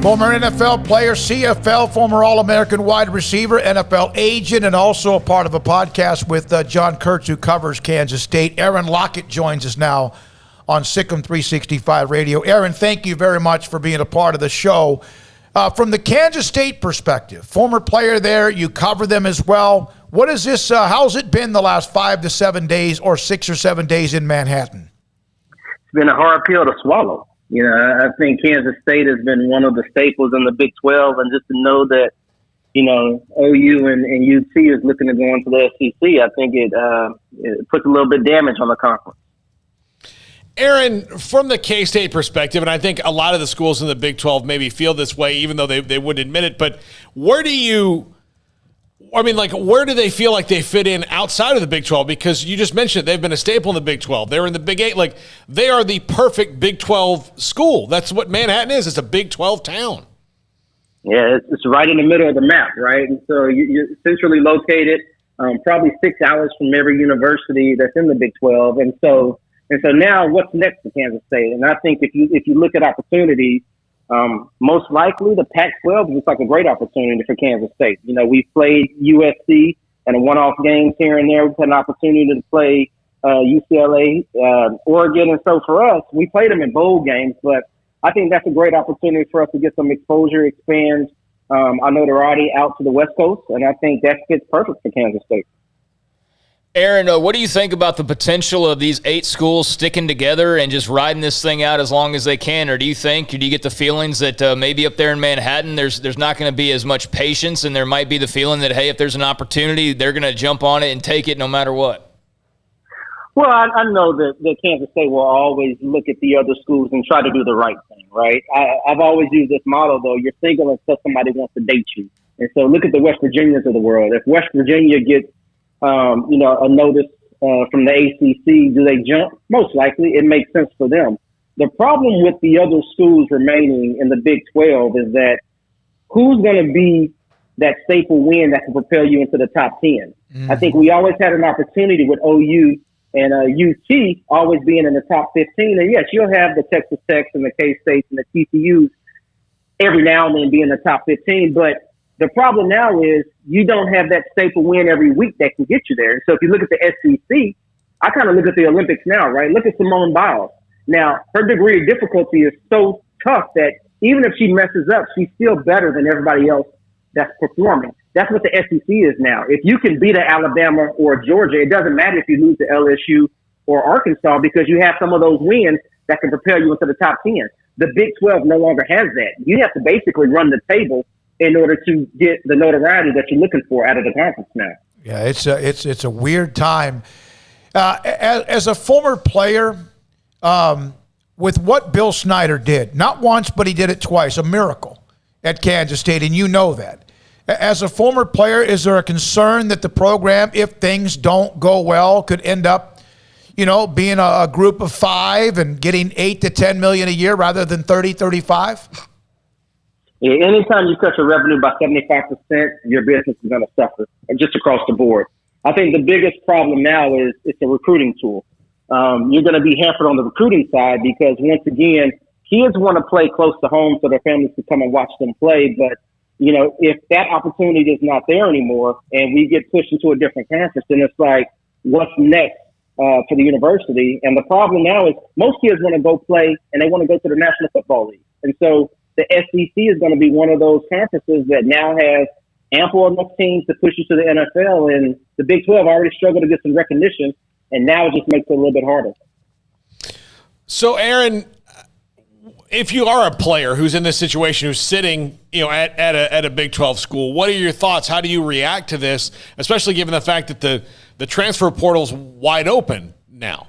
Former NFL player, CFL, former All-American wide receiver, NFL agent, and also a part of a podcast with John Kurtz, who covers Kansas State. Aaron Lockett joins us now on Sikkim 365 Radio. Aaron, thank you very much for being a part of the show. From the Kansas State perspective, former player there, you cover them as well. What is this? How's it been the last 5 to 7 days or 6 or 7 days in Manhattan? It's been a hard pill to swallow. You know, I think Kansas State has been one of the staples in the Big 12, and just to know that, you know, OU and UT is looking to go into the SEC, I think it puts a little bit of damage on the conference. Aaron, from the K-State perspective, and I think a lot of the schools in the Big 12 maybe feel this way, even though they wouldn't admit it, but where do they feel like they fit in outside of the Big 12? Because you just mentioned it, they've been a staple in the Big 12. They're in the Big 8. Like, they are the perfect Big 12 school. That's what Manhattan is. It's a Big 12 town. Yeah, it's right in the middle of the map, right? And so you're centrally located, probably 6 hours from every university that's in the Big 12. And so now what's next for Kansas State? And I think if you look at opportunities, most likely the Pac-12 looks like a great opportunity for Kansas State. You know, we've played USC and one-off games here and there. We've had an opportunity to play UCLA, Oregon. And so for us, we played them in bowl games, but I think that's a great opportunity for us to get some exposure, expand. I know they're already out to the West Coast, and I think that fits perfect for Kansas State. Aaron, what do you think about the potential of these 8 schools sticking together and just riding this thing out as long as they can? Or do you get the feelings that maybe up there in Manhattan there's not going to be as much patience, and there might be the feeling that, hey, if there's an opportunity, they're going to jump on it and take it no matter what? Well, I know that Kansas State will always look at the other schools and try to do the right thing, right? I've always used this model, though. You're single until somebody wants to date you. And so look at the West Virginians of the world. If West Virginia gets a notice from the ACC, do they jump? Most likely. It makes sense for them. The problem with the other schools remaining in the Big 12 is that who's going to be that staple win that can propel you into the top 10? Mm-hmm. I think we always had an opportunity with OU and UT always being in the top 15. And yes, you'll have the Texas Techs and the K-States and the TCUs every now and then be in the top 15, but the problem now is you don't have that staple win every week that can get you there. And so if you look at the SEC, I kind of look at the Olympics now, right? Look at Simone Biles. Now, her degree of difficulty is so tough that even if she messes up, she's still better than everybody else that's performing. That's what the SEC is now. If you can beat an Alabama or Georgia, it doesn't matter if you lose to LSU or Arkansas, because you have some of those wins that can propel you into the top 10. The Big 12 no longer has that. You have to basically run the table in order to get the notoriety that you're looking for out of the conference now. Yeah, it's a weird time. As a former player, with what Bill Snyder did, not once, but he did it twice, a miracle at Kansas State, and you know that. As a former player, is there a concern that the program, if things don't go well, could end up, being a group of 5 and getting $8 to $10 million a year rather than 30, 35? Yeah, anytime you cut your revenue by 75%, your business is going to suffer, just across the board. I think the biggest problem now is it's a recruiting tool. You're going to be hampered on the recruiting side because, once again, kids want to play close to home so their families can come and watch them play. But, if that opportunity is not there anymore and we get pushed into a different conference, then it's like, what's next for the university? And the problem now is most kids want to go play and they want to go to the National Football League. And so the SEC is going to be one of those conferences that now has ample enough teams to push you to the NFL. And the Big 12 already struggled to get some recognition, and now it just makes it a little bit harder. So, Aaron, if you are a player who's in this situation, who's sitting, at a Big 12 school, what are your thoughts? How do you react to this, especially given the fact that the transfer portal's wide open now?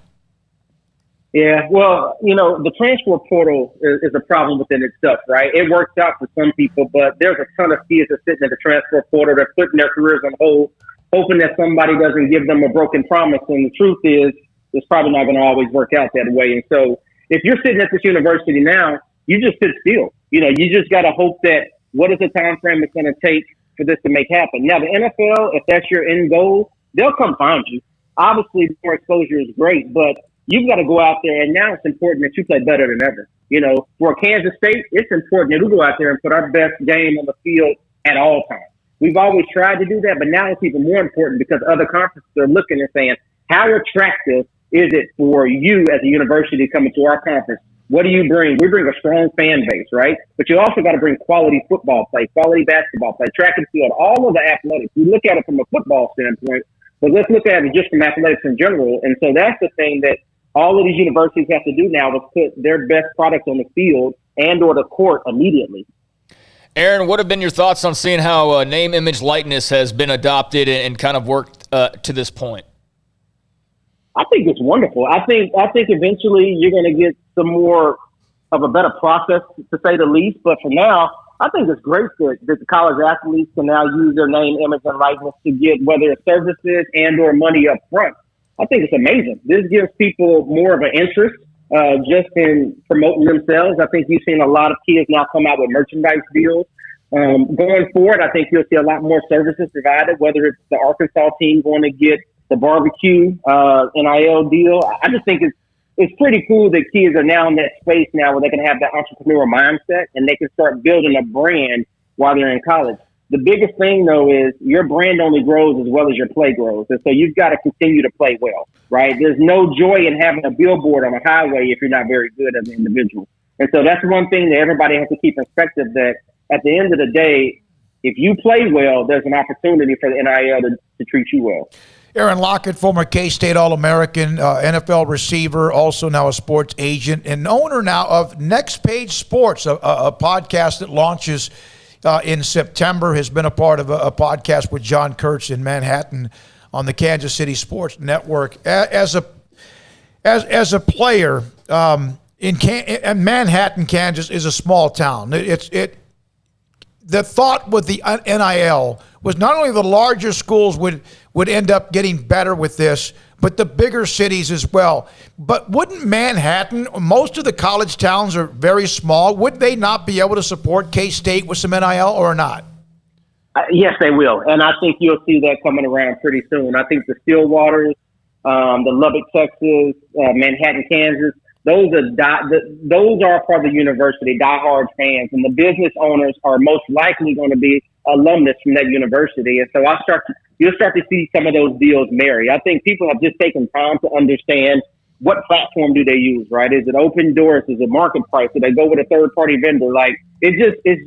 Yeah, well, the transfer portal is a problem within itself, right? It works out for some people, but there's a ton of kids that are sitting in the transfer portal. They're putting their careers on hold, hoping that somebody doesn't give them a broken promise. And the truth is, it's probably not going to always work out that way. And so if you're sitting at this university now, you just sit still. You just got to hope that what is the time frame it's going to take for this to make happen. Now, the NFL, if that's your end goal, they'll come find you. Obviously, more exposure is great, but you've got to go out there, and now it's important that you play better than ever. You know, for Kansas State, it's important that we go out there and put our best game on the field at all times. We've always tried to do that, but now it's even more important because other conferences are looking and saying, how attractive is it for you as a university coming to our conference? What do you bring? We bring a strong fan base, right? But you also got to bring quality football play, quality basketball play, track and field, all of the athletics. We look at it from a football standpoint, but let's look at it just from athletics in general. And so that's the thing that all of these universities have to do now is put their best products on the field and or the court immediately. Aaron, what have been your thoughts on seeing how name, image, likeness has been adopted and kind of worked to this point? I think it's wonderful. I think eventually you're going to get some more of a better process, to say the least. But for now, I think it's great that the college athletes can now use their name, image, and likeness to get whether it's services and or money up front. I think it's amazing. This gives people more of an interest just in promoting themselves. I think you've seen a lot of kids now come out with merchandise deals. Going forward, I think you'll see a lot more services provided, whether it's the Arkansas team going to get the barbecue NIL deal. I just think it's pretty cool that kids are now in that space now where they can have that entrepreneurial mindset and they can start building a brand while they're in college. The biggest thing, though, is your brand only grows as well as your play grows. And so you've got to continue to play well, right? There's no joy in having a billboard on a highway if you're not very good as an individual. And so that's one thing that everybody has to keep in perspective, that at the end of the day, if you play well, there's an opportunity for the NIL to treat you well. Aaron Lockett, former K-State All-American, NFL receiver, also now a sports agent, and owner now of Next Page Sports, a podcast that launches in September, has been a part of a podcast with John Kurtz in Manhattan on the Kansas City Sports Network. As a player, in Manhattan, Kansas is a small town. The thought with the NIL was not only the larger schools would end up getting better with this, but the bigger cities as well. But wouldn't Manhattan, most of the college towns are very small, would they not be able to support K-State with some NIL or not? Yes, they will. And I think you'll see that coming around pretty soon. I think the Stillwaters, the Lubbock, Texas, Manhattan, Kansas, those are part of the university, diehard fans, and the business owners are most likely going to be alumnus from that university. And so you'll start to see some of those deals marry. I think people have just taken time to understand what platform do they use, right? Is it open doors? Is it market price? Do they go with a third party vendor? Like it's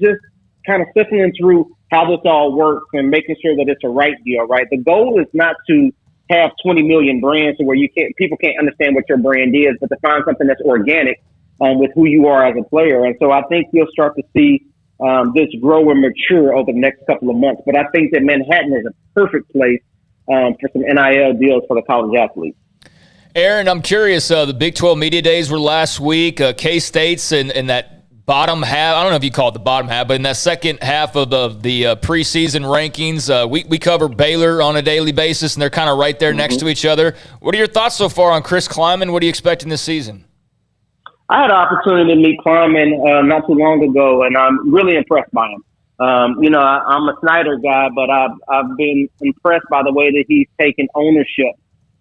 just kind of sifting through how this all works and making sure that it's a right deal, right? The goal is not to have 20 million brands where people can't understand what your brand is, but to find something that's organic with who you are as a player. And so I think you'll start to see this grow and mature over the next couple of months. But I think that Manhattan is a perfect place for some NIL deals for the college athletes. Aaron, I'm curious, the Big 12 Media Days were last week. K-State's in that bottom half, I don't know if you call it the bottom half, but in that second half of the preseason rankings, we cover Baylor on a daily basis, and they're kind of right there next to each other. What are your thoughts so far on Chris Klieman? What are you expecting this season? I had an opportunity to meet Klieman not too long ago, and I'm really impressed by him. I'm a Snyder guy, but I've been impressed by the way that he's taken ownership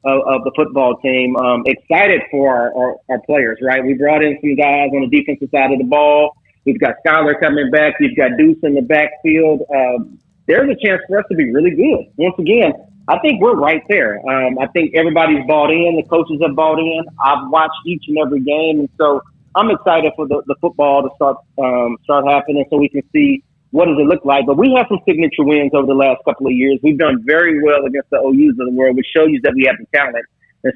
of the football team. Excited for our players, right? We brought in some guys on the defensive side of the ball. We've got Skyler coming back. We've got Deuce in the backfield. There's a chance for us to be really good. Once again, I think we're right there. I think everybody's bought in. The coaches have bought in. I've watched each and every game. And so I'm excited for the football to start happening so we can see what does it look like. But we have some signature wins over the last couple of years. We've done very well against the OUs of the world, which shows you that we have the talent.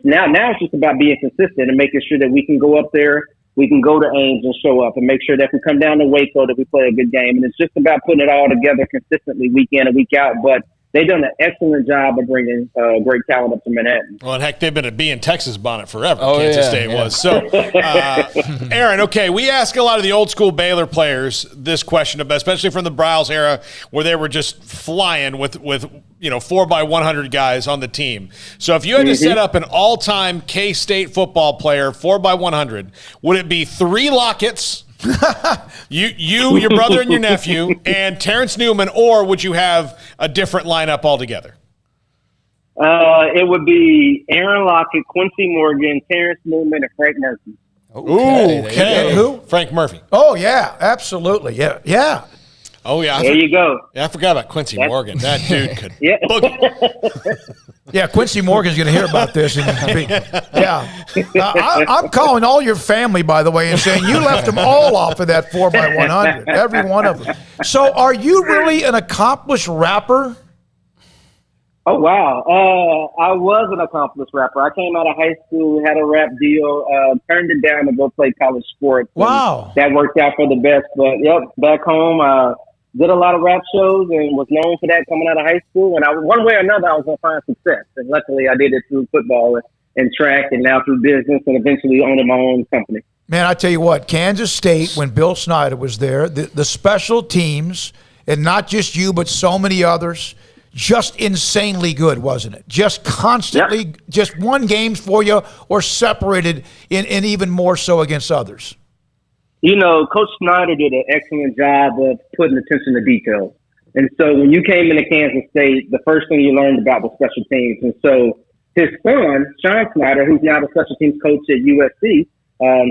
Now it's just about being consistent and making sure that we can go up there, we can go to Ames and show up, and make sure that if we come down to Waco that we play a good game. And it's just about putting it all together consistently week in and week out. But they've done an excellent job of bringing great talent up to Manhattan. Well, and heck, they've been a bee in Texas bonnet forever. Kansas State was. So, Aaron, okay, we ask a lot of the old school Baylor players this question, especially from the Briles era, where they were just flying with 4x100 guys on the team. So, if you had to set up an all-time K-State football player 4x100, would it be 3 Locketts? your brother and your nephew, and Terrence Newman, or would you have a different lineup altogether? It would be Aaron Lockett, Quincy Morgan, Terrence Newman, and Frank Murphy. Okay. Who? Frank Murphy. Oh, yeah, absolutely. Yeah. Oh, yeah. There you go. Yeah, I forgot about Quincy Morgan. That dude could Yeah. boogie. Yeah, Quincy Morgan's going to hear about this. I'm calling all your family, by the way, and saying you left them all off of that 4x100, every one of them. So are you really an accomplished rapper? Oh, wow. I was an accomplished rapper. I came out of high school, had a rap deal, turned it down to go play college sports. Wow. That worked out for the best. But, back home, did a lot of rap shows and was known for that coming out of high school. And one way or another, I was going to find success. And luckily, I did it through football and track and now through business and eventually owning my own company. Man, I tell you what, Kansas State, when Bill Snyder was there, the special teams, and not just you, but so many others, just insanely good, wasn't it? Just constantly, just won games for you or separated in even more so against others. You know, Coach Snyder did an excellent job of putting attention to details. And so when you came into Kansas State, the first thing you learned about was special teams. And so his son, Sean Snyder, who's now the special teams coach at USC,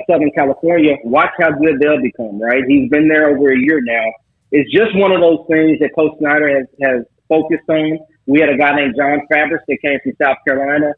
Southern California, watch how good they'll become, right? He's been there over a year now. It's just one of those things that Coach Snyder has focused on. We had a guy named John Fabris that came from South Carolina.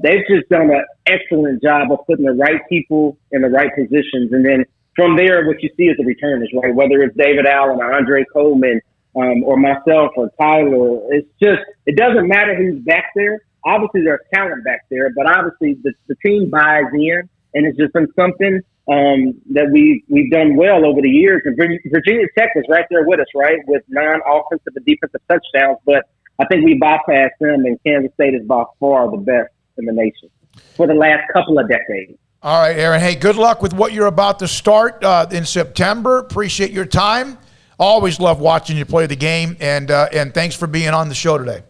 They've just done an excellent job of putting the right people in the right positions. And then from there, what you see is the returners, right? Whether it's David Allen or Andre Coleman or myself or Tyler, it doesn't matter who's back there. Obviously, there's talent back there, but obviously the team buys in, and it's just been something that we've done well over the years. And Virginia Tech was right there with us, right, with 9 offensive and defensive touchdowns. But I think we bypassed them, and Kansas State is by far the best in the nation for the last couple of decades. All right, Aaron. Hey, good luck with what you're about to start in September. Appreciate your time. Always love watching you play the game, and thanks for being on the show today.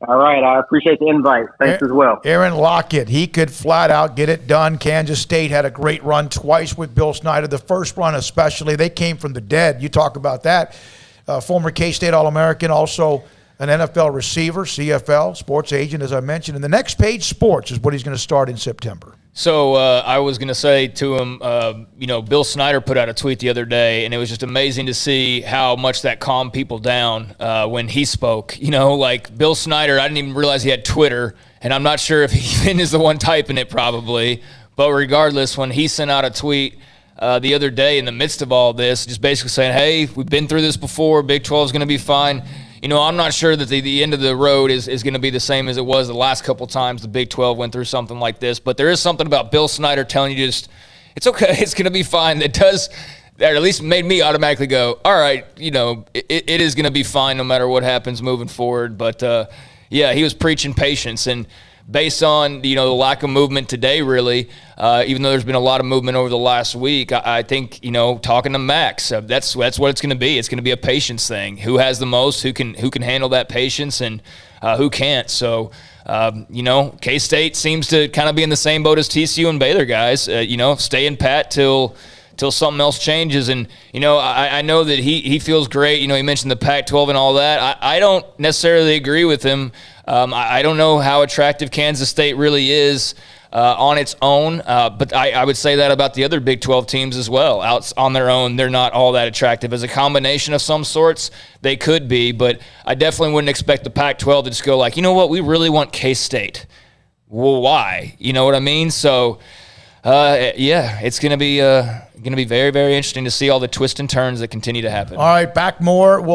All right, I appreciate the invite. Thanks as well. Aaron Lockett, he could flat out get it done. Kansas State had a great run twice with Bill Snyder. The first run especially, they came from the dead. You talk about that. Former K-State All-American, also an NFL receiver, CFL, sports agent, as I mentioned. And the Next Page Sports is what he's going to start in September. So I was going to say to him, Bill Snyder put out a tweet the other day, and it was just amazing to see how much that calmed people down when he spoke. Like Bill Snyder, I didn't even realize he had Twitter, and I'm not sure if he even is the one typing it probably. But regardless, when he sent out a tweet the other day in the midst of all this, just basically saying, hey, we've been through this before, Big 12 is going to be fine. I'm not sure that the end of the road is going to be the same as it was the last couple times the Big 12 went through something like this. But there is something about Bill Snyder telling you just, it's okay, it's going to be fine. That at least made me automatically go, all right, it is going to be fine no matter what happens moving forward. But, he was preaching patience. And based on, the lack of movement today, really, even though there's been a lot of movement over the last week, I think, talking to Max, that's what it's going to be. It's going to be a patience thing. Who has the most, who can handle that patience, and who can't. So, K-State seems to kind of be in the same boat as TCU and Baylor guys, staying pat till something else changes. And, I know that he feels great. He mentioned the Pac-12 and all that. I don't necessarily agree with him. I don't know how attractive Kansas State really is on its own, but I would say that about the other Big 12 teams as well. Out on their own, they're not all that attractive. As a combination of some sorts, they could be, but I definitely wouldn't expect the Pac-12 to just go like, you know what, we really want K-State. Well, why? You know what I mean? So, it's going to be very, very interesting to see all the twists and turns that continue to happen. All right, back more.